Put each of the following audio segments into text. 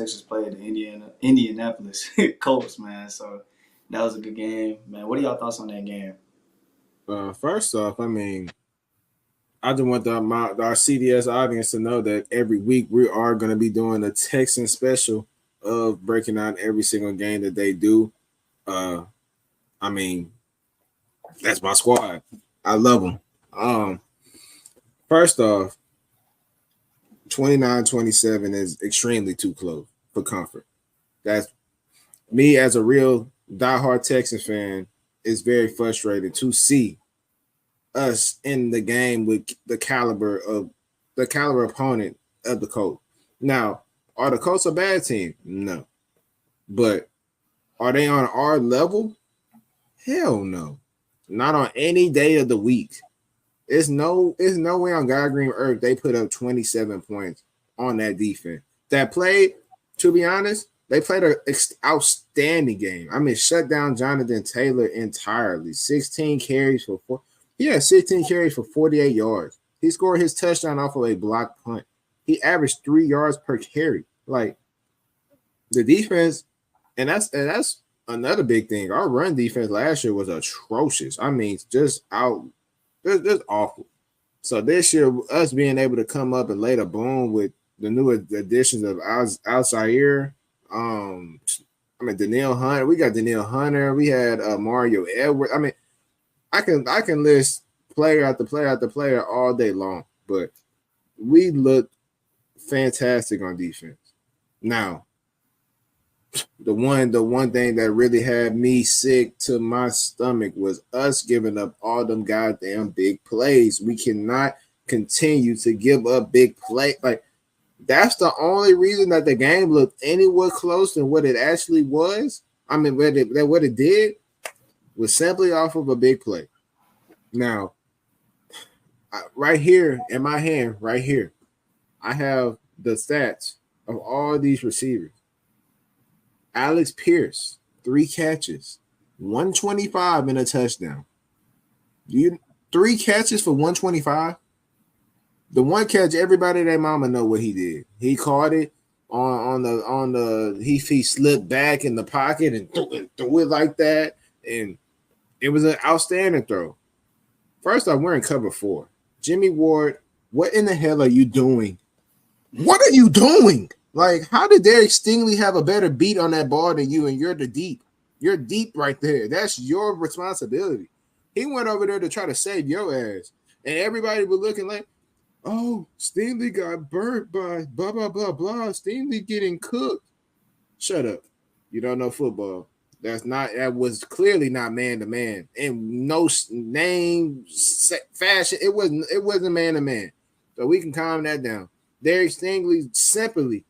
Texans played the Indianapolis Colts, man. So that was a good game, man. What are y'all thoughts on that game? First off, I mean, I just want our CDS audience to know that every week we are going to be doing a Texan special of breaking down every single game that they do. Uh, I mean, that's my squad. I love them. First off, 29-27 is extremely too close for comfort. That's me as a real diehard Texas fan is very frustrated to see us in the game with the caliber opponent of the Colts. Now, are the Colts a bad team? No. But are they on our level? Hell no. Not on any day of the week. It's no way on God Green Earth they put up 27 points on that defense. That played, to be honest, they played an outstanding game. I mean, shut down Jonathan Taylor entirely. 16 carries for 4. He had 16 carries for 48 yards. He scored his touchdown off of a blocked punt. He averaged 3 yards per carry. Like the defense, and that's another big thing. Our run defense last year was atrocious. I mean, just awful. So this year, us being able to come up and lay the boom with the new additions of Al-Zaire, Danielle Hunter. We got Danielle Hunter. We had Mario Edwards. I mean, I can list player after player after player all day long, but we looked fantastic on defense. Now, the one thing that really had me sick to my stomach was us giving up all them goddamn big plays. We cannot continue to give up big play. Like that's the only reason that the game looked anywhere close than what it actually was. I mean, what it did was simply off of a big play. Now, right here in my hand, right here, I have the stats of all these receivers. Alex Pierce, 3 catches, 125 and a touchdown. 3 catches for 125? The one catch, everybody their mama know what he did. He caught it on the he slipped back in the pocket and threw it like that. And it was an outstanding throw. First off, we're in cover 4. Jimmy Ward, what in the hell are you doing? What are you doing? Like, how did Derek Stingley have a better beat on that ball than you, and you're the deep? You're deep right there. That's your responsibility. He went over there to try to save your ass. And everybody was looking like, oh, Stingley got burnt by blah, blah, blah, blah. Stingley getting cooked. Shut up. You don't know football. That was clearly not man-to-man. In no name, fashion, it wasn't man-to-man. So we can calm that down. Derek Stingley simply,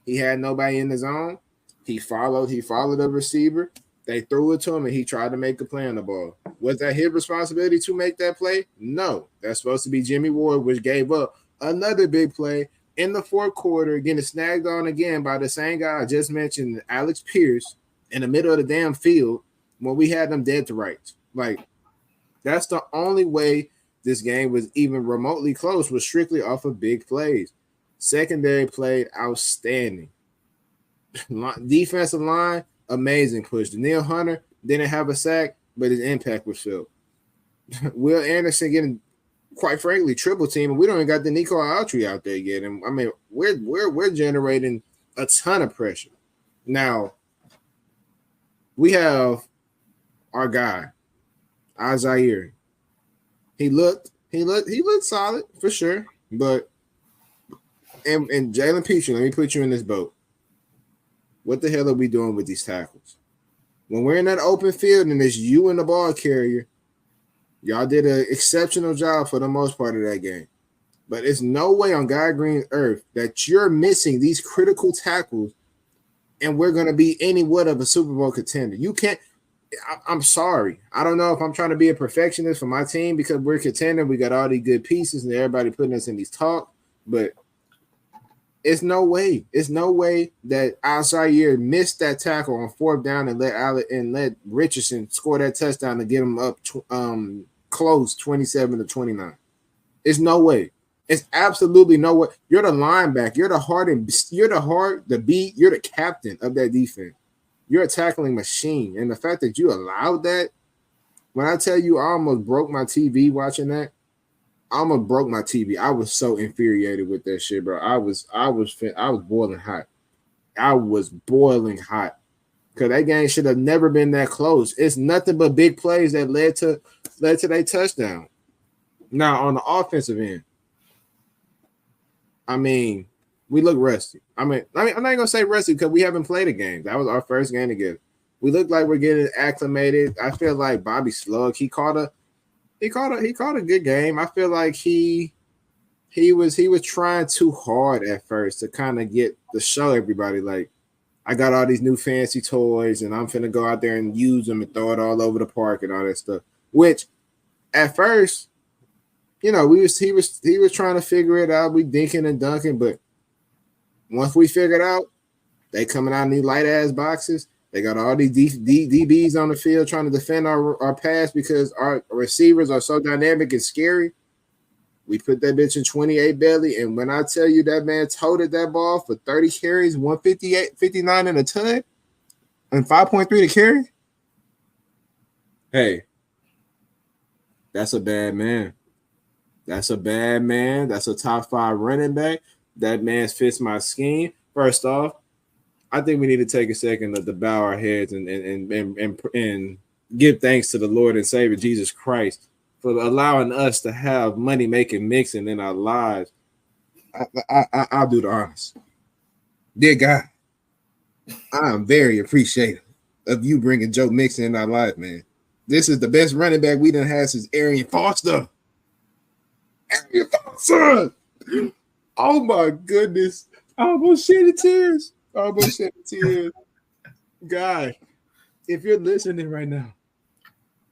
he had nobody in the zone. He followed the receiver. They threw it to him, and he tried to make a play on the ball. Was that his responsibility to make that play? No. That's supposed to be Jimmy Ward, which gave up another big play in the fourth quarter, getting snagged on again by the same guy I just mentioned, Alex Pierce, in the middle of the damn field when we had them dead to rights. Like, that's the only way this game was even remotely close, was strictly off of big plays. Secondary played outstanding. Defensive line, amazing push. Danielle Hunter didn't have a sack, but his impact was felt. Will Anderson getting, quite frankly, triple team, and we don't even got the Nico Autry out there yet. And I mean, we're generating a ton of pressure. Now, we have our guy, Al-Zaire. He looked solid for sure, but and Jalen Petrie, let me put you in this boat. What the hell are we doing with these tackles? When we're in that open field and it's you and the ball carrier, y'all did an exceptional job for the most part of that game. But it's no way on God Green Earth that you're missing these critical tackles and we're going to be anywhat of a Super Bowl contender. You can't – I'm sorry. I don't know if I'm trying to be a perfectionist for my team because we're contending. We got all these good pieces and everybody putting us in these talks. But it's no way. It's no way that Al-Zaire missed that tackle on 4th down and let Richardson score that touchdown to get him up close 27-29. It's no way. It's absolutely no way. You're the linebacker. You're the heart and the beat. You're the captain of that defense. You're a tackling machine. And the fact that you allowed that, when I tell you I almost broke my TV watching that, I almost broke my TV. I was so infuriated with that shit, bro. I was boiling hot. I was boiling hot. Because that game should have never been that close. It's nothing but big plays that led to that touchdown. Now on the offensive end, I mean, we look rusty. I mean, I'm not gonna say rusty because we haven't played a game. That was our first game together. We look like we're getting acclimated. I feel like Bobby Slug, he caught a good game. I feel like he was trying too hard at first to kind of get to show everybody like I got all these new fancy toys and I'm finna go out there and use them and throw it all over the park and all that stuff. Which at first, he was trying to figure it out. We dinking and dunking, but once we figured out they coming out in these light ass boxes, they got all these DBs on the field trying to defend our pass because our receivers are so dynamic and scary. We put that bitch in 28 belly, and when I tell you that man toted that ball for 30 carries, 158, 59 in a ton, and 5.3 to carry, hey, that's a bad man. That's a bad man. That's a top 5 running back. That man fits my scheme. First off, I think we need to take a second to bow our heads and give thanks to the Lord and Savior Jesus Christ for allowing us to have money making mixing in our lives. I'll do the honors. Dear God, I am very appreciative of you bringing Joe Mixon in our life, man. This is the best running back we done had since Arian Foster. Arian Foster! Oh my goodness. I almost shed the tears. God, if you're listening right now,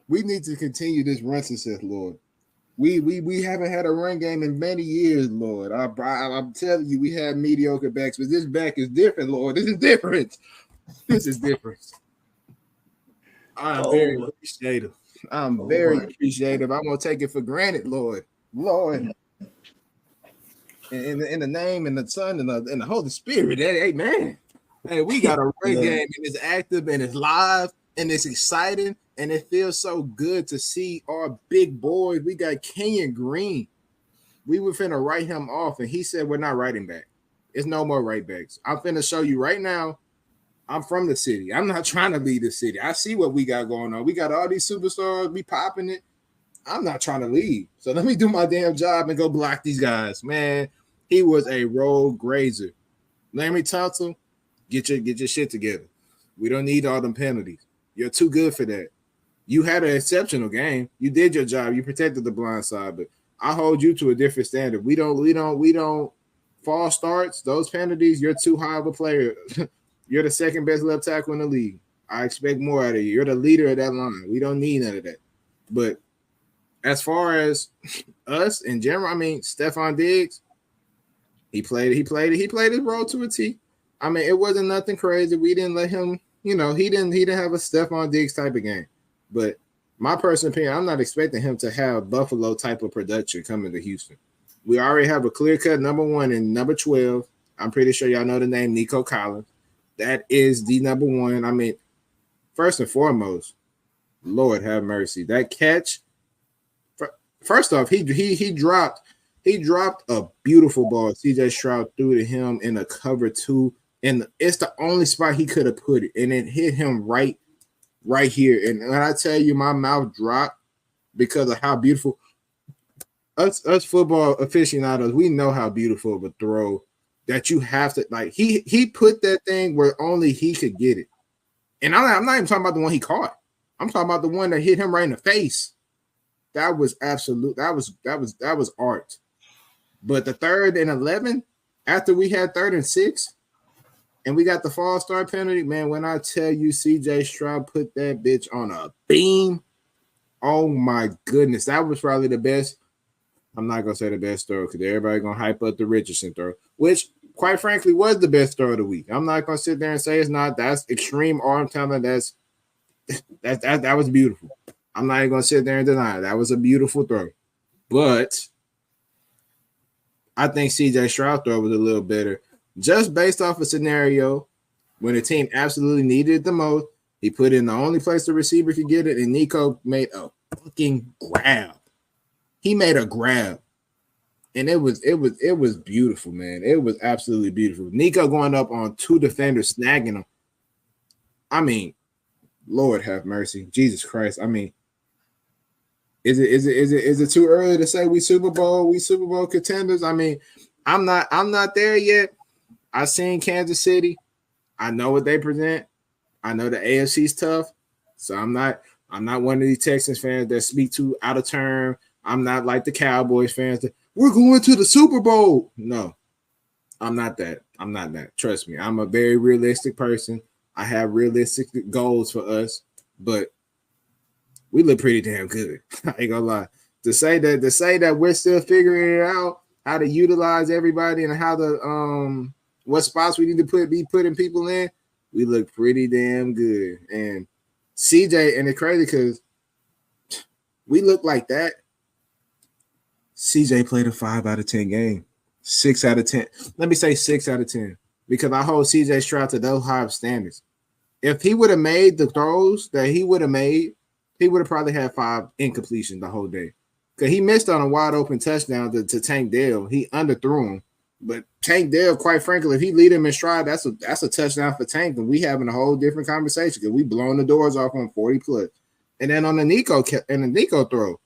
we need to continue this run success, Lord. We haven't had a run game in many years, Lord. I'm telling you, we have mediocre backs, but this back is different, Lord. This is different. I'm very appreciative. I'm very appreciative. I'm gonna take it for granted, Lord. In the name and the Son and the Holy Spirit. Amen. Hey, we got a run game and it's active and it's live and it's exciting and it feels so good to see our big boys. We got Kenyon Green. We were finna write him off and he said we're not writing back. It's no more right backs. I'm finna show you right now. I'm from the city. I'm not trying to leave the city. I see what we got going on. We got all these superstars. We popping it. I'm not trying to leave. So let me do my damn job and go block these guys. Man, he was a road grazer. Larry Tunsil, get your shit together. We don't need all them penalties. You're too good for that. You had an exceptional game. You did your job. You protected the blind side, but I hold you to a different standard. We don't false starts. Those penalties, you're too high of a player. You're the second best left tackle in the league. I expect more out of you. You're the leader of that line. We don't need none of that. But as far as us in general, I mean, Stephon Diggs, he played his role to a T. I mean, it wasn't nothing crazy. We didn't let him, he didn't have a Stephon Diggs type of game. But my personal opinion, I'm not expecting him to have Buffalo type of production coming to Houston. We already have a clear-cut number 1 and number 12. I'm pretty sure y'all know the name Nico Collins. That is the number 1. I mean, first and foremost, Lord have mercy. That catch, first off, he dropped a beautiful ball. CJ Stroud threw to him in a cover 2, and it's the only spot he could have put it, and it hit him right here. And when I tell you, my mouth dropped because of how beautiful us football aficionados, we know how beautiful of a throw that you have to like. He put that thing where only he could get it, and I'm not even talking about the one he caught. I'm talking about the one that hit him right in the face. That was absolute. That was art. But the 3rd and 11, after we had 3rd and 6, and we got the false start penalty, man. When I tell you, CJ Stroud put that bitch on a beam. Oh my goodness, that was probably the best. I'm not gonna say the best throw because everybody gonna hype up the Richardson throw, which quite frankly was the best throw of the week. I'm not gonna sit there and say it's not. That's extreme arm talent. That was beautiful. I'm not even gonna sit there and deny it. That was a beautiful throw. But I think CJ Stroud throw was a little better, just based off a scenario when the team absolutely needed it the most. He put in the only place the receiver could get it, and Nico made a fucking grab. He made a grab, and it was beautiful, man. It was absolutely beautiful. Nico going up on two defenders, snagging him. I mean, Lord have mercy, Jesus Christ. I mean, is it too early to say we Super Bowl contenders? I mean, I'm not there yet. I seen Kansas City. I know what they present. I know the AFC's tough, so I'm not one of these Texans fans that speak too out of turn. I'm not like the Cowboys fans that we're going to the Super Bowl. No, I'm not that. I'm not that. Trust me. I'm a very realistic person. I have realistic goals for us, but we look pretty damn good. I ain't gonna lie. To say that we're still figuring it out, how to utilize everybody and how to what spots we need to be putting people in, we look pretty damn good. And CJ, and it's crazy because we look like that. CJ played a 5 out of 10 game. 6 out of 10. Let me say 6 out of 10. Because I hold CJ Stroud to those high standards. If he would have made the throws that he would have made, he would have probably had 5 incompletion the whole day. Because he missed on a wide open touchdown to Tank Dell. He underthrew him. But Tank Dell, quite frankly, if he lead him in stride, that's a touchdown for Tank. And we having a whole different conversation because we blowing the doors off on 40 plus. And then on the Nico throw,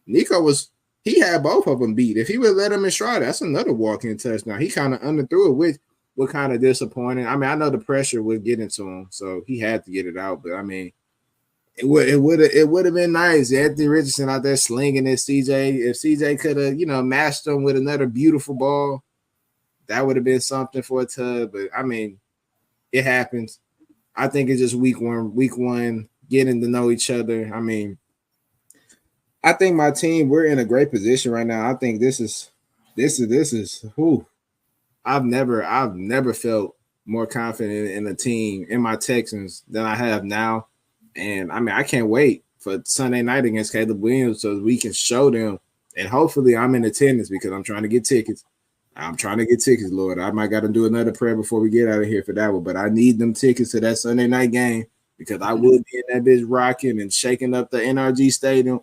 he had both of them beat. If he would let him in stride, that's another walk-in touchdown. He kind of underthrew it, which was kind of disappointing. I mean, I know the pressure was getting to him, so he had to get it out. But I mean, it would have been nice. Anthony Richardson out there slinging it. CJ, if CJ could have matched him with another beautiful ball, that would have been something for a tub. But I mean, it happens. I think it's just week one, getting to know each other. I mean, I think my team, we're in a great position right now. I think this is who I've never felt more confident in a team in my Texans than I have now. And I mean, I can't wait for Sunday night against Caleb Williams so we can show them. And hopefully I'm in attendance because I'm trying to get tickets. Lord. I might got to do another prayer before we get out of here for that one. But I need them tickets to that Sunday night game because I will be in that bitch rocking and shaking up the NRG Stadium.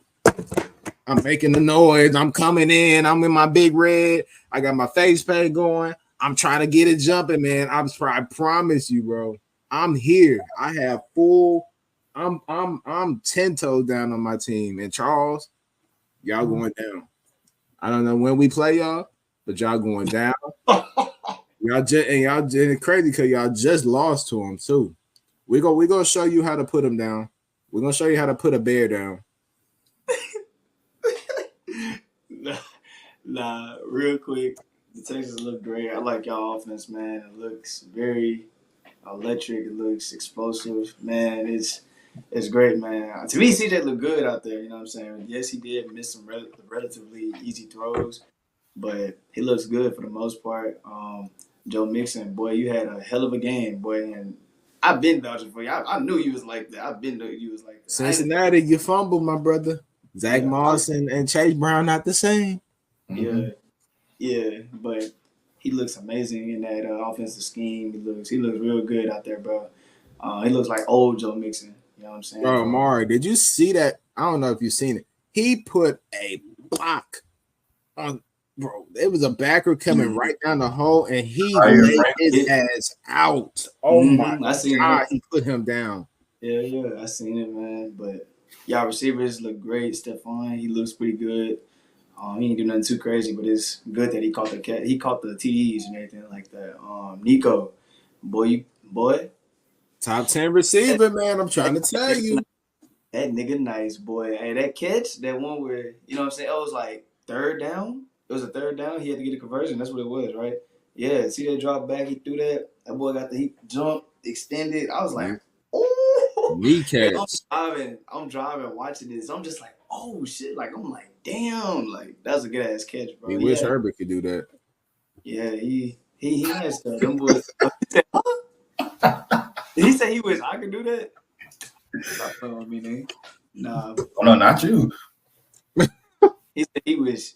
I'm making the noise. I'm coming in. I'm in my big red. I got my face paint going. I'm trying to get it jumping, man. I promise you, bro. I'm here. I have full. I'm 10 toes down on my team. And Charles, y'all going down. I don't know when we play y'all, but y'all going down. y'all just crazy because y'all just lost to them too. We're gonna show you how to put them down. We're gonna show you how to put a bear down. Nah, real quick. The Texans look great. I like y'all offense, man. It looks very electric. It looks explosive. Man, it's great, man. To me, CJ looked good out there. You know what I'm saying? Yes, he did miss some relatively easy throws, but he looks good for the most part. Joe Mixon, boy, you had a hell of a game, boy. And I've been vouching for you. I knew you was like that. I've been knew you was like that. Cincinnati, you fumbled, my brother. Zach Moss and Chase Brown not the same. Yeah, yeah, but he looks amazing in that offensive scheme. He looks real good out there, bro. He looks like old Joe Mixon. You know what I'm saying? Bro, Mari, did you see that? I don't know if you've seen it. He put a block on, bro. It was a backer coming right down the hole, and he laid his ass out. Oh my God, he put him down. Yeah, I seen it, man. But y'all receivers look great. Stephon, he looks pretty good. He ain't do nothing too crazy, but it's good that he caught the TDs and everything like that. Nico, boy, top 10 receiver, man. I'm trying to tell you. That nigga nice, boy. Hey, that catch, that one where, you know what I'm saying? It was like third down. It was a third down. He had to get a conversion. That's what it was, right? Yeah, see that drop back? He threw that. That boy got he jumped, extended. I was like, oh. Kneecaps. I'm driving, watching this. I'm just like, oh, shit. Like, I'm like, damn. Like, that was a good-ass catch, bro. We wish Herbert could do that. Yeah, he has stuff. Them boys. Did he say he wish I could do that? Stop playing with me, nigga. Nah. Oh, no, not you. He said he was.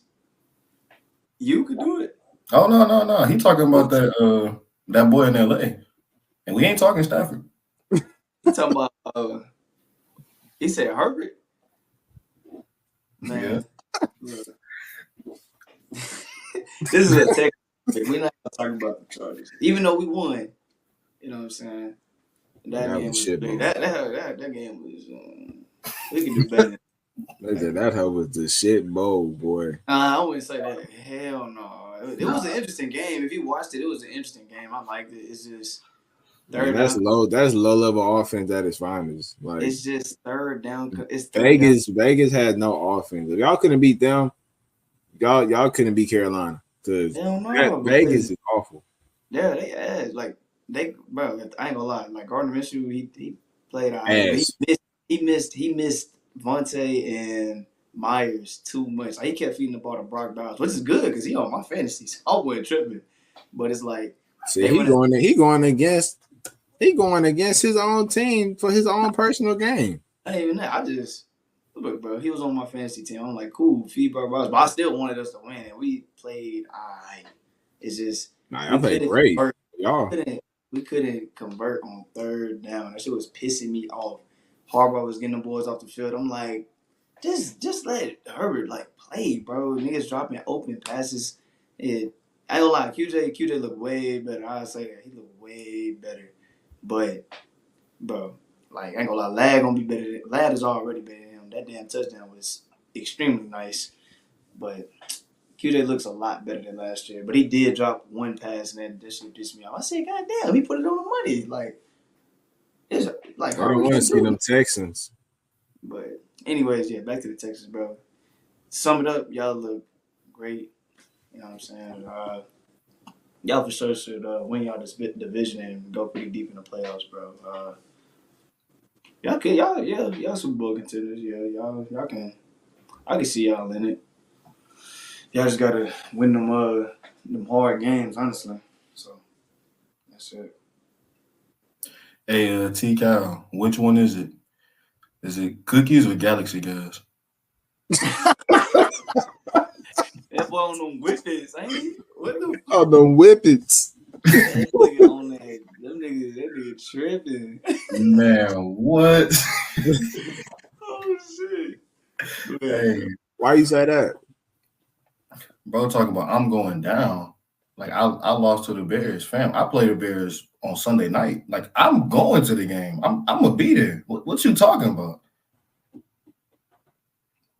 You could do it. Oh no. He talking about that boy in LA. And we ain't talking Stafford. He talking about he said Herbert. Yeah. Man, look. This is a tech. We're not talking about the Chargers, even though we won. You know what I'm saying? That That game was was shit, big. bro. That game was. We could do better. That hell was the shit bowl, boy. I wouldn't say that. Hell no. It was Nah. an interesting game. If you watched it, it was an interesting game. I liked it. It's just Man, third that's down. low. That's low level offense at its finest. Like It's just third down. It's third down. Vegas had no offense. If y'all couldn't beat them, y'all couldn't beat Carolina because Hell no, Vegas because is awful. yeah, they ass like bro. I ain't gonna lie. Like Gardner Minshew, he played all right, but Ass. he missed Vontae and Myers too much. Like, he kept feeding the ball to Brock Bowers, which is good because he on my fantasies. I wasn't tripping, but it's like See, they he went. going against his own team for his own personal game. I ain't even that. I just look, bro. He was on my fantasy team. I'm like, cool, feed Brock Bowers, but I still wanted us to win, and we played. It's just Nah, we I played couldn't great. convert. Y'all. We couldn't convert on third down. That shit was pissing me off. Harbaugh was getting the boys off the field. I'm like, just let Herbert like play, bro. Niggas dropping open passes. I ain't gonna lie, QJ looked way better. I say that he looked way better. But bro, like I ain't gonna lie, Lad is already better than him. That damn touchdown was extremely nice. But QJ looks a lot better than last year, but he did drop one pass, and that shit pissed me off. I said, God damn, he put it on the money. Like, it's like I don't Herbert want to can see do them it. Texans. But anyways, yeah, back to the Texans, bro. Sum it up, y'all look great. You know what I'm saying? Y'all for sure should win y'all this division and go pretty deep in the playoffs, bro. Y'all Super Bowl contenders. Yeah, y'all can. I can see y'all in it. Y'all just gotta win them hard games, honestly. So that's it. Hey, T Cal, which one is it? Is it cookies or Galaxy guys? That boy on them whippets, ain't he? What the fuck? Oh, the whippets. That nigga on that. That nigga tripping. Man, what? Oh shit. Hey, Why you say that? bro, talking about I'm going down. Like I lost to the Bears, fam. I play the Bears on Sunday night. Like I'm going to the game. I'm gonna be there. What you talking about?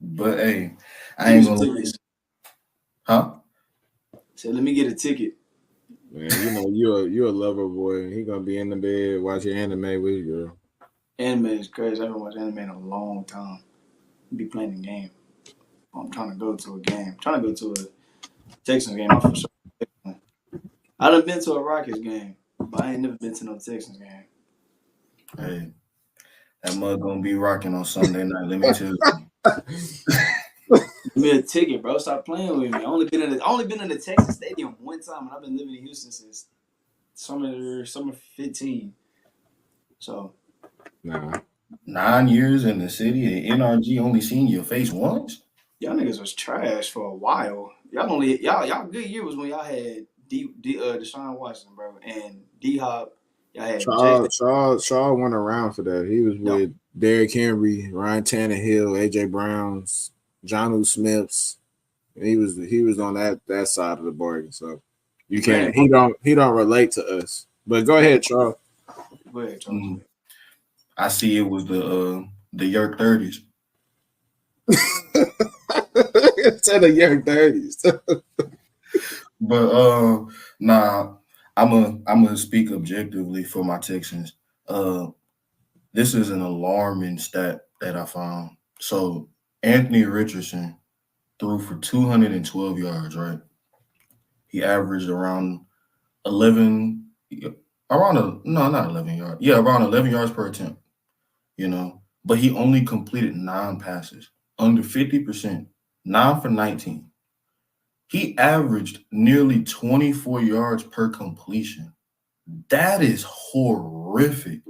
But hey, I Give me ain't some gonna, tickets. huh? So let me get a ticket. Man, you know you're a lover boy. He gonna be in the bed watching anime with you, girl. Anime is crazy. I haven't watched anime in a long time. Be playing the game. I'm trying to go to a game. I'm trying to go to a Texans game. I'm for sure. I done been to a Rockets game, but I ain't never been to no Texans game. Hey, that mug gonna be rocking on Sunday night. Let me tell you. Give me a ticket, bro. Stop playing with me. I only been in the Texas Stadium one time, and I've been living in Houston since summer 15. So Nah. 9 years in the city and NRG only seen your face once. y'all niggas was trash for a while. Y'all good year was when y'all had Deshaun Watson, bro, and D Hop. Y'all had Jason. Shaw went around for that. He was Y'all, with Derrick Henry, Ryan Tannehill, AJ Browns, Jonnu Smiths. He was on that side of the bargain. So you Brandon. can't he don't relate to us. But go ahead, Charles. Go ahead, Charles. I see it was the Yerk 30s. To the young 30s. But nah, I'm gonna speak objectively for my Texans. This is an alarming stat that I found. So Anthony Richardson threw for 212 yards, right? He averaged around 11 not 11 yards. Yeah, around 11 yards per attempt, But he only completed 9 passes, under 50%, 9 for 19. He averaged nearly 24 yards per completion. That is horrific.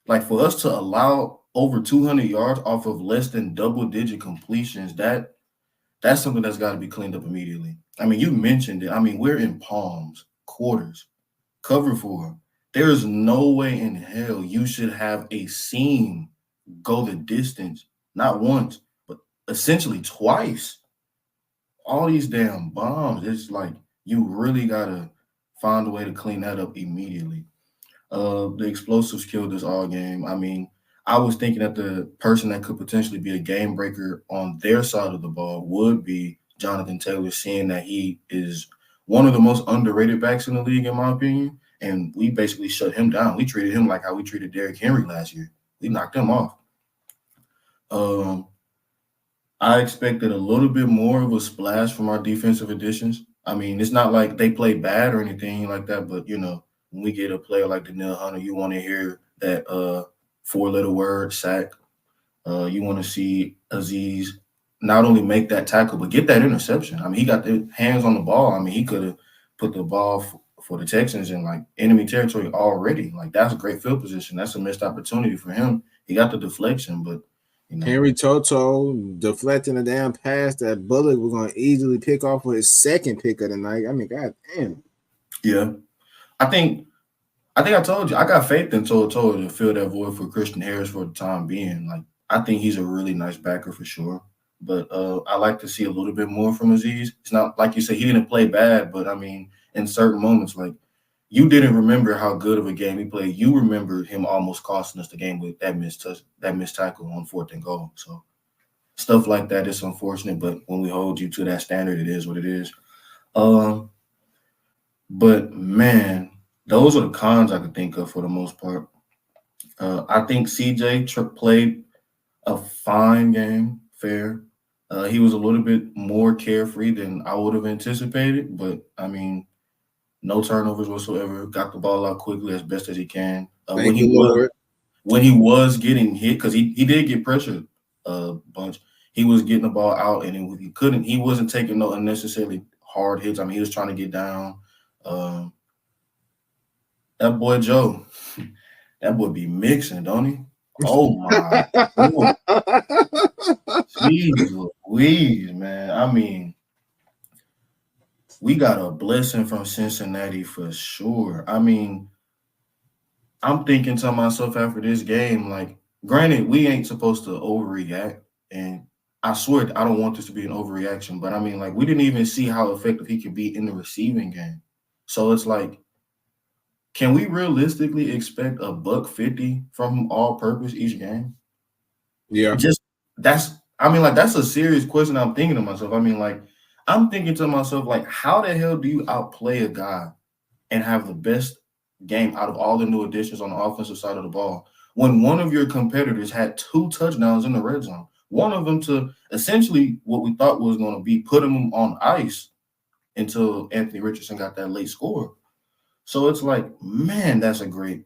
Like for us to allow over 200 yards off of less than double-digit completions, That's something that's got to be cleaned up immediately. I mean, you mentioned it. I mean, we're in palms, quarters, cover four. There is no way in hell you should have a seam go the distance, not once, but essentially twice. All these damn bombs. It's like you really gotta find a way to clean that up immediately. The explosives killed us all game. I mean, I was thinking that the person that could potentially be a game breaker on their side of the ball would be Jonathan Taylor, seeing that he is one of the most underrated backs in the league, in my opinion. And we basically shut him down. We treated him like how we treated Derrick Henry last year. We knocked him off. Um, I expected a little bit more of a splash from our defensive additions. I mean, it's not like they played bad or anything like that, but when we get a player like Danielle Hunter, you want to hear that four-letter word sack. You want to see Aziz not only make that tackle but get that interception. I mean, he got the hands on the ball. I mean, he could have put the ball for the Texans in like enemy territory already. Like that's a great field position. That's a missed opportunity for him. He got the deflection, but Henry Toto deflecting a damn pass that Bullock was going to easily pick off for his second pick of the night. I mean, god damn. Yeah. I think I told you I got faith in Toto to fill that void for Christian Harris for the time being. Like I think he's a really nice backer for sure. But I like to see a little bit more from Aziz. It's not like you said he didn't play bad, but I mean, in certain moments, like you didn't remember how good of a game he played. You remembered him almost costing us the game with that missed tackle on 4th and goal. So stuff like that is unfortunate, but when we hold you to that standard, it is what it is. But man, those are the cons I could think of for the most part. I think CJ played a fine game, fair. He was a little bit more carefree than I would have anticipated, but I mean, no turnovers whatsoever. Got the ball out quickly as best as he can. Thank you, Lord. When he was getting hit, because he did get pressured a bunch, he was getting the ball out, and he wasn't taking no unnecessarily hard hits. I mean, he was trying to get down. That boy Joe, that boy be mixing, don't he? Oh my God. Jeez Louise, man. I mean, we got a blessing from Cincinnati for sure. I mean, I'm thinking to myself after this game, like, granted, we ain't supposed to overreact. And I swear I don't want this to be an overreaction, but I mean, like, we didn't even see how effective he could be in the receiving game. So it's like, can we realistically expect a $150 from all purpose each game? Yeah. That's a serious question I'm thinking to myself. I mean, like, I'm thinking to myself, like, how the hell do you outplay a guy and have the best game out of all the new additions on the offensive side of the ball when one of your competitors had 2 touchdowns in the red zone? One of them to essentially what we thought was going to be putting them on ice until Anthony Richardson got that late score. So it's like, man, that's a great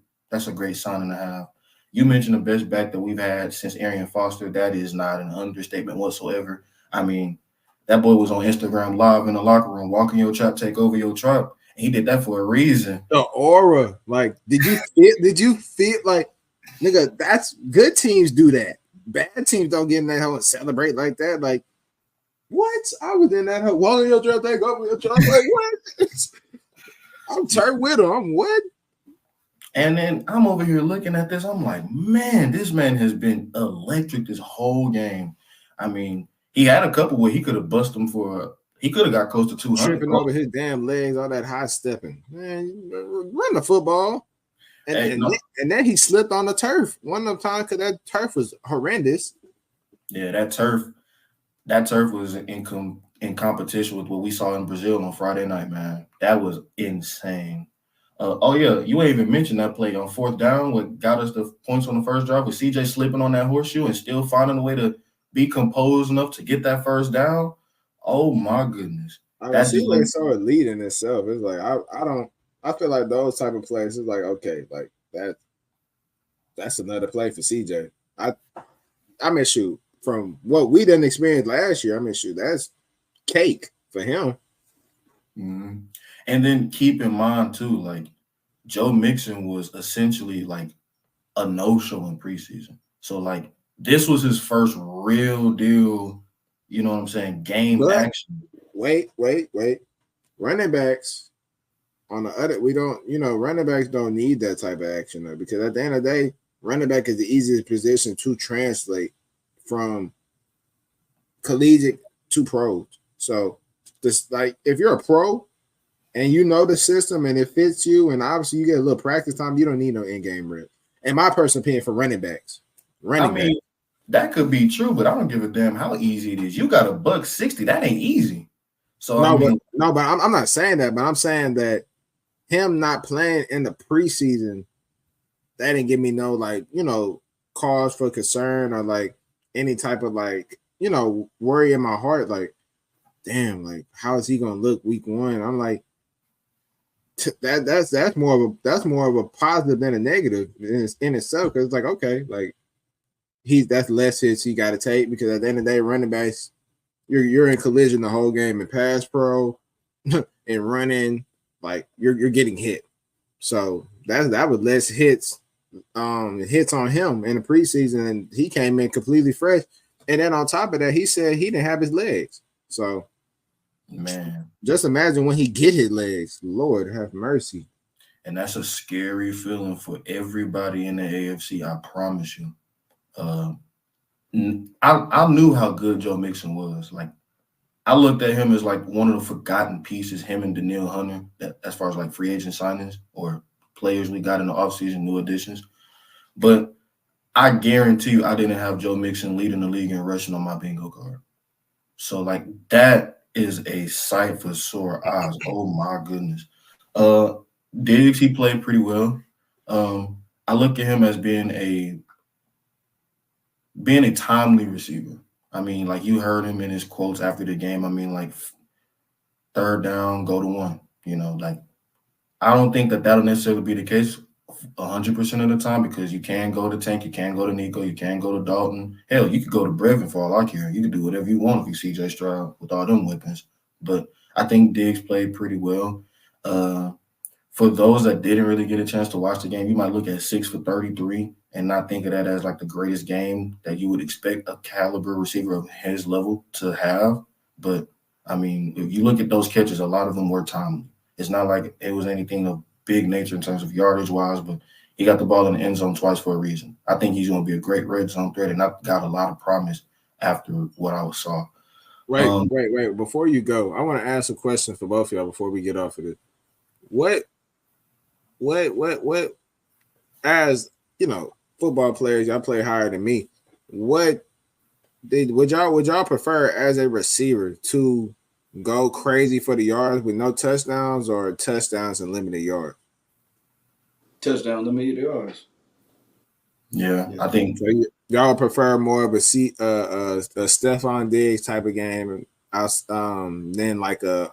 sign and a half. You mentioned the best back that we've had since Arian Foster. That is not an understatement whatsoever. I mean, that boy was on Instagram Live in the locker room, walking your trap, take over your trap. He did that for a reason. The aura, like, did you feel like, nigga, that's good teams do that. Bad teams don't get in that hole and celebrate like that. Like, what? I was in that hole, walking your trap, take over your trap. Like, what? I'm turned with him. I'm what? And then I'm over here looking at this. I'm like, man, this man has been electric this whole game. I mean, he had a couple where he could have busted him he could have got close to 200. Tripping over his damn legs, all that high stepping. Man, run the football. And then he slipped on the turf. One of the times because that turf was horrendous. Yeah, that turf was in competition with what we saw in Brazil on Friday night, man. That was insane. You ain't even mentioned that play on 4th down, what got us the points on the first drive with CJ slipping on that horseshoe and still finding a way to be composed enough to get that first down. Oh my goodness. That's CJ so elite in itself. It's like I feel like those type of plays is like, okay, like that's another play for CJ. I mean, shoot, from what we didn't experience last year, I mean, shoot, that's cake for him. Mm-hmm. And then keep in mind too, like Joe Mixon was essentially like a no-show in preseason. So like this was his first real deal you know what I'm saying, game But action. wait. Running backs on the other, we don't, running backs don't need that type of action though, because at the end of the day, running back is the easiest position to translate from collegiate to pros. So just like if you're a pro and you know the system and it fits you, and obviously you get a little practice time, you don't need no in-game reps. In my personal opinion, for running backs, that could be true, but I don't give a damn how easy it is. You got $160. That ain't easy. So but I'm not saying that, but I'm saying that him not playing in the preseason, that didn't give me no cause for concern or like any type of worry in my heart. Like, damn, like how is he gonna look week one? I'm like, that's more of a positive than a negative in itself, because it's like, okay, like that's less hits he got to take, because at the end of the day, running backs, you're in collision the whole game in pass pro and running, like you're getting hit. So that was less hits on him in the preseason, and he came in completely fresh. And then on top of that, he said he didn't have his legs. So man, just imagine when he get his legs. Lord have mercy. And that's a scary feeling for everybody in the AFC. I promise you. I knew how good Joe Mixon was. Like, I looked at him as like one of the forgotten pieces, him and Danielle Hunter, that as far as like free agent signings or players we got in the offseason, new additions. But I guarantee you I didn't have Joe Mixon leading the league in rushing on my bingo card. So like that is a sight for sore eyes. Oh my goodness. Diggs, he played pretty well. I look at him as being a timely receiver. I mean, like you heard him in his quotes after the game. I mean, like third down, go to one. Like I don't think that'll necessarily be the case 100% of the time, because you can go to Tank, you can go to Nico, you can go to Dalton. Hell, you could go to Brevin for all I care. You can do whatever you want if you CJ Stroud with all them weapons. But I think Diggs played pretty well. For those that didn't really get a chance to watch the game, you might look at 6 for 33 and not think of that as like the greatest game that you would expect a caliber receiver of his level to have. But I mean, if you look at those catches, a lot of them were timely. It's not like it was anything of big nature in terms of yardage wise, but he got the ball in the end zone twice for a reason. I think he's going to be a great red zone threat, and I got a lot of promise after what I saw. Wait. Before you go, I want to ask a question for both of y'all before we get off of it. What, as football players, y'all play higher than me. Would y'all prefer as a receiver to go crazy for the yards with no touchdowns, or touchdowns and limited yards? Touchdown, limited yards. Yeah, I think so. Y'all prefer more of a Stephon Diggs type of game, and then like I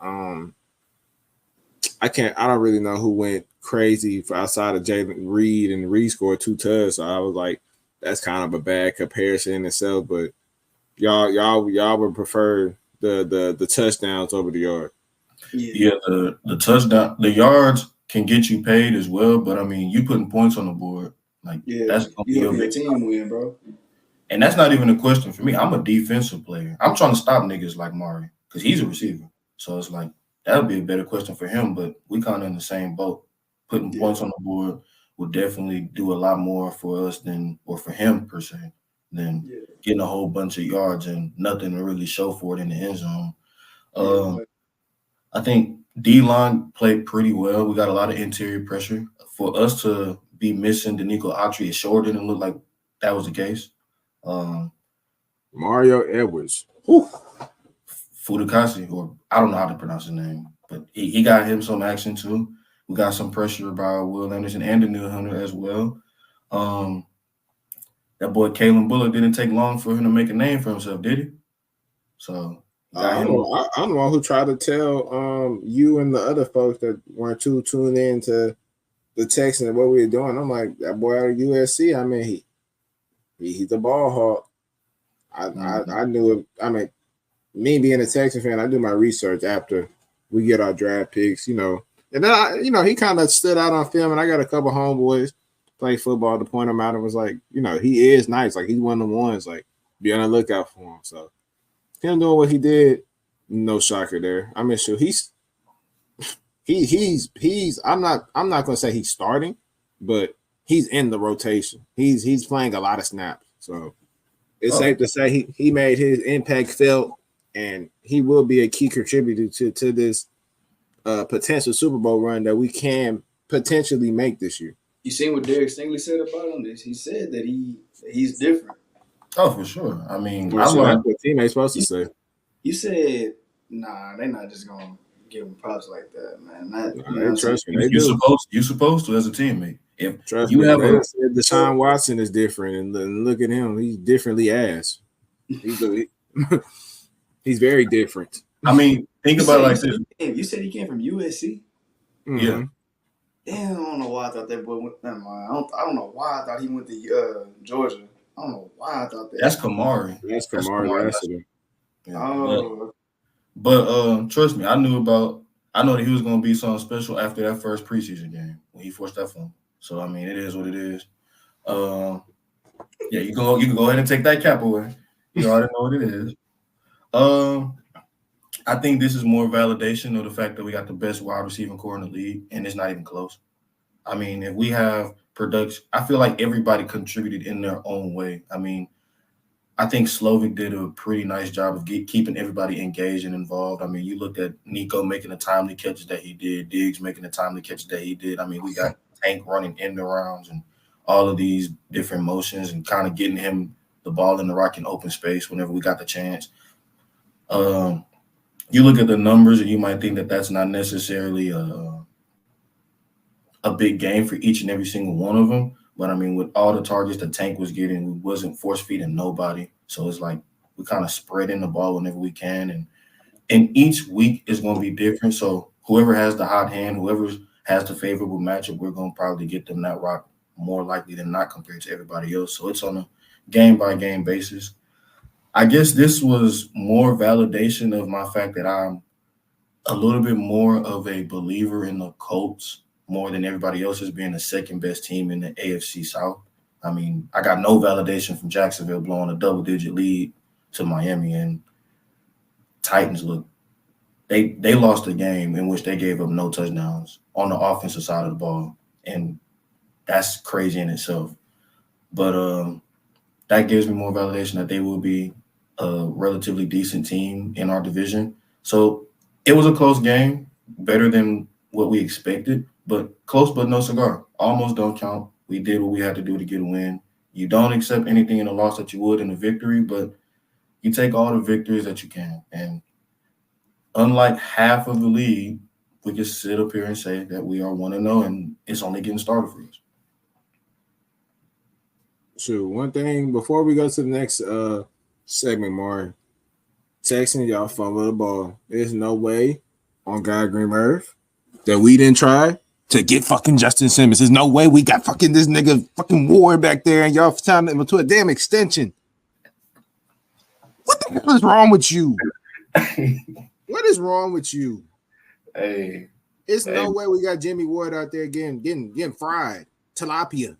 don't really know who went crazy for outside of Jalen Reed, and Reed scored 2 touchdowns. So I was like, that's kind of a bad comparison in itself. But y'all would prefer the touchdowns over the yard. Yeah, the touchdown, the yards can get you paid as well. But I mean, you putting points on the board, like that's gonna be your team win, bro. And that's not even a question for me. I'm a defensive player. I'm trying to stop niggas like Mari because he's a receiver. So it's like that would be a better question for him. But we kind of in the same boat. Putting points on the board would definitely do a lot more for us or for him per se, than getting a whole bunch of yards and nothing to really show for it in the end zone. I think D-line played pretty well. We got a lot of interior pressure. For us to be missing Danico Autry, it sure didn't look like that was the case. Mario Edwards. Fudukasi, or I don't know how to pronounce his name, but he got him some action too. We got some pressure by Will Anderson and Danielle Hunter as well. That boy Kalen Bullock didn't take long for him to make a name for himself, did he? So I'm the one who tried to tell you and the other folks that weren't too tuned in to the Texans and what we were doing. I'm like, that boy out of USC. I mean, he's a ball hawk. I knew it. I mean, me being a Texan fan, I do my research after we get our draft picks, And then he kind of stood out on film, and I got a couple homeboys play football to point him out and was like, he is nice. Like, he's one of the ones, like, be on the lookout for him. So him doing what he did, no shocker there. I mean, sure, he's I'm not gonna say he's starting, but he's in the rotation. He's playing a lot of snaps. So it's safe to say he made his impact felt, and he will be a key contributor to this potential Super Bowl run that we can potentially make this year. You seen what Derek Stingley said about him? He said that he's different. Oh, for sure. I mean, That's what teammates supposed to say. You said, nah, they're not just gonna give him props like that, man. Trust me, you're supposed to as a teammate. If trust you me, have Deshaun Watson is different, and look at him, he's differently ass. He's very different. I mean, think about it like this. You said he came from USC. Mm-hmm. Yeah. Damn, I don't know why I thought that boy went. Never mind. I don't know why I thought he went to Georgia. I don't know why I thought that. That's Kamari. That's Kamari. Yeah. Oh. But trust me, I know that he was gonna be something special after that first preseason game when he forced that fumble. So I mean, it is what it is. Yeah, you can go ahead and take that cap away. You already know what it is. I think this is more validation of the fact that we got the best wide receiving core in the league, and it's not even close. I mean, if we have production, I feel like everybody contributed in their own way. I mean, I think Slovic did a pretty nice job of keeping everybody engaged and involved. I mean, you looked at Nico making the timely catches that he did, Diggs making the timely catches that he did. I mean, we got Tank running end rounds and all of these different motions and kind of getting him the ball in the rock in open space whenever we got the chance. You look at the numbers and you might think that that's not necessarily a big game for each and every single one of them. But, I mean, with all the targets that Tank was getting, we wasn't force-feeding nobody. So it's like we kind of spread in the ball whenever we can. And each week is going to be different. So whoever has the hot hand, whoever has the favorable matchup, we're going to probably get them that rock more likely than not compared to everybody else. So it's on a game-by-game basis. I guess this was more validation of my fact that I'm a little bit more of a believer in the Colts more than everybody else as being the second best team in the AFC South. I mean, I got no validation from Jacksonville blowing a double-digit lead to Miami, and Titans they lost a game in which they gave up no touchdowns on the offensive side of the ball, and that's crazy in itself. But that gives me more validation that they will be a relatively decent team in our division. So it was a close game, better than what we expected, but close but no cigar. Almost don't count. We did what we had to do to get a win. You don't accept anything in a loss that you would in a victory, but you take all the victories that you can. And unlike half of the league, we can sit up here and say that we are 1-0 and it's only getting started for us. Sure. One thing before we go to the next segment, Martin. Texans, y'all fumble the ball. There's no way on God Green Earth that we didn't try to get fucking Justin Simmons. There's no way we got fucking this nigga fucking Ward back there and y'all signed him to a damn extension. What the hell is wrong with you? What is wrong with you? Hey. It's no way we got Jimmy Ward out there getting fried. Tilapia.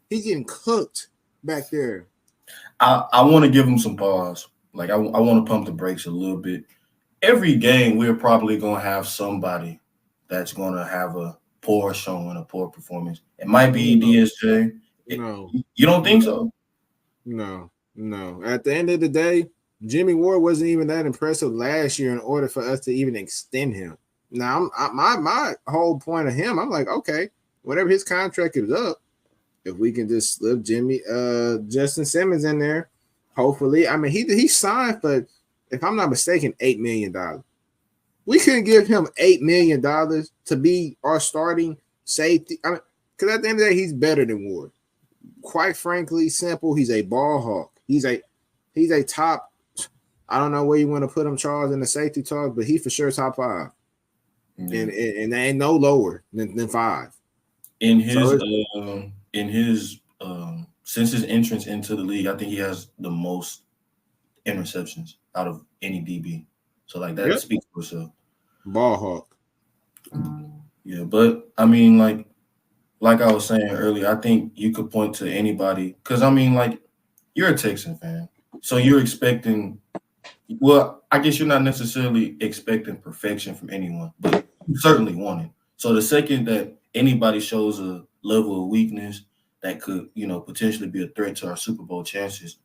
He's getting cooked back there. I want to give him some pause. Like, I want to pump the brakes a little bit. Every game, we're probably going to have somebody that's going to have a poor showing, a poor performance. It might be DSJ. No. You don't think so? No. At the end of the day, Jimmy Ward wasn't even that impressive last year in order for us to even extend him. Now, my whole point of him, I'm like, okay, whatever his contract is up, if we can just slip Justin Simmons in there, hopefully. I mean, he signed for, if I'm not mistaken, $8 million. We couldn't give him $8 million to be our starting safety. I mean, because at the end of the day, he's better than Ward. Quite frankly, simple. He's a ball hawk. He's a top. I don't know where you want to put him, Charles, in the safety talk, but he for sure top 5, and they ain't no lower than 5. In his since his entrance into the league, I think he has the most interceptions out of any DB. So like that speaks for itself. Ball hawk. Yeah, but I mean, like I was saying earlier, I think you could point to anybody because I mean, like, you're a Texan fan, so you're expecting Well, I guess you're not necessarily expecting perfection from anyone, but you certainly want it. So the second that anybody shows a level of weakness that could, potentially be a threat to our Super Bowl chances,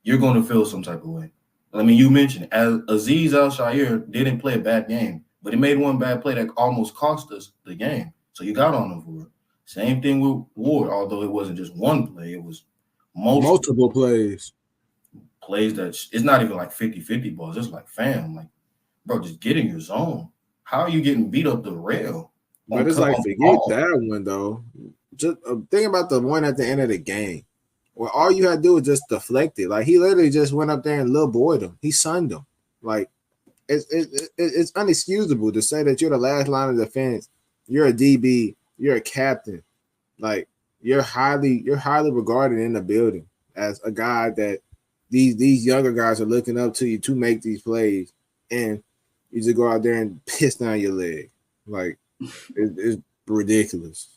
you're going to feel some type of way. I mean, you mentioned as Aziz Al-Shaair didn't play a bad game, but he made one bad play that almost cost us the game. So you got on him for it. Same thing with Ward, although it wasn't just one play, it was Multiple plays. plays that it's not even like 50-50 balls. It's like, fam, like, bro, just get in your zone. How are you getting beat up the rail? But it's like, forget that one, though. Just think about the one at the end of the game. Well, all you had to do was just deflect it. Like, he literally just went up there and little boyed him. He sunned him. Like, it's unexcusable to say that you're the last line of defense. You're a DB. You're a captain. Like, you're highly regarded in the building as a guy that these younger guys are looking up to you to make these plays, and you just go out there and piss down your leg. Like, it's ridiculous.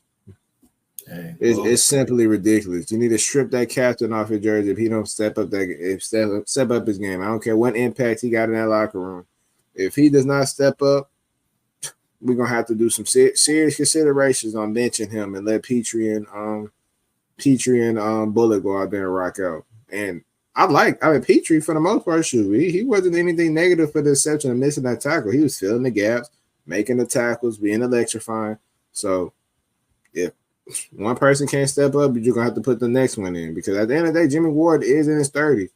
Hey, it's simply ridiculous. You need to strip that captain off your jersey if he don't step up his game. I don't care what impact he got in that locker room. If he does not step up, we're gonna have to do some serious considerations on benching him and let Petrie and Bullock go out there and rock out. And Petrie, for the most part, he wasn't anything negative for the exception of missing that tackle. He was filling the gaps, making the tackles, being electrifying. So if one person can't step up, you're gonna have to put the next one in, because at the end of the day, Jimmy Ward is in his 30s.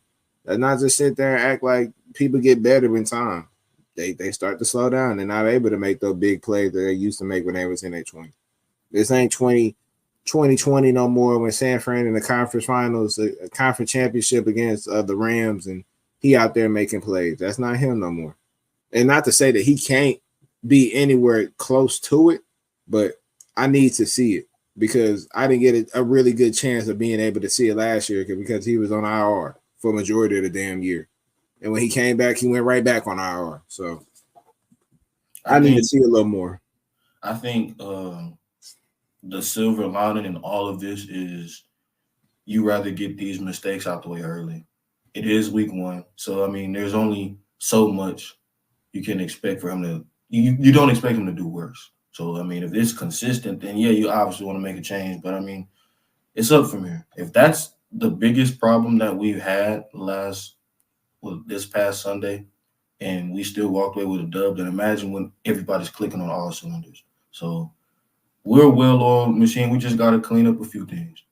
Let's not just sit there and act like people get better in time. They start to slow down. They're not able to make those big plays that they used to make when they was in their 20s. This ain't 2020 no more, when San Fran in the conference finals, a conference championship against the Rams, and he out there making plays. That's not him no more. And not to say that he can't be anywhere close to it, but I need to see it, because I didn't get a really good chance of being able to see it last year because he was on IR for a majority of the damn year. And when he came back, he went right back on IR. So I need to see a little more. I think the silver lining in all of this is you rather get these mistakes out the way early. It is week one. So, I mean, there's only so much you can expect for him to – you don't expect him to do worse. So, I mean, if it's consistent, then, yeah, you obviously want to make a change. But, I mean, it's up from here. If that's the biggest problem that we've had this past Sunday, and we still walked away with a dub, then imagine when everybody's clicking on all cylinders. So we're a well-oiled machine. We just got to clean up a few things.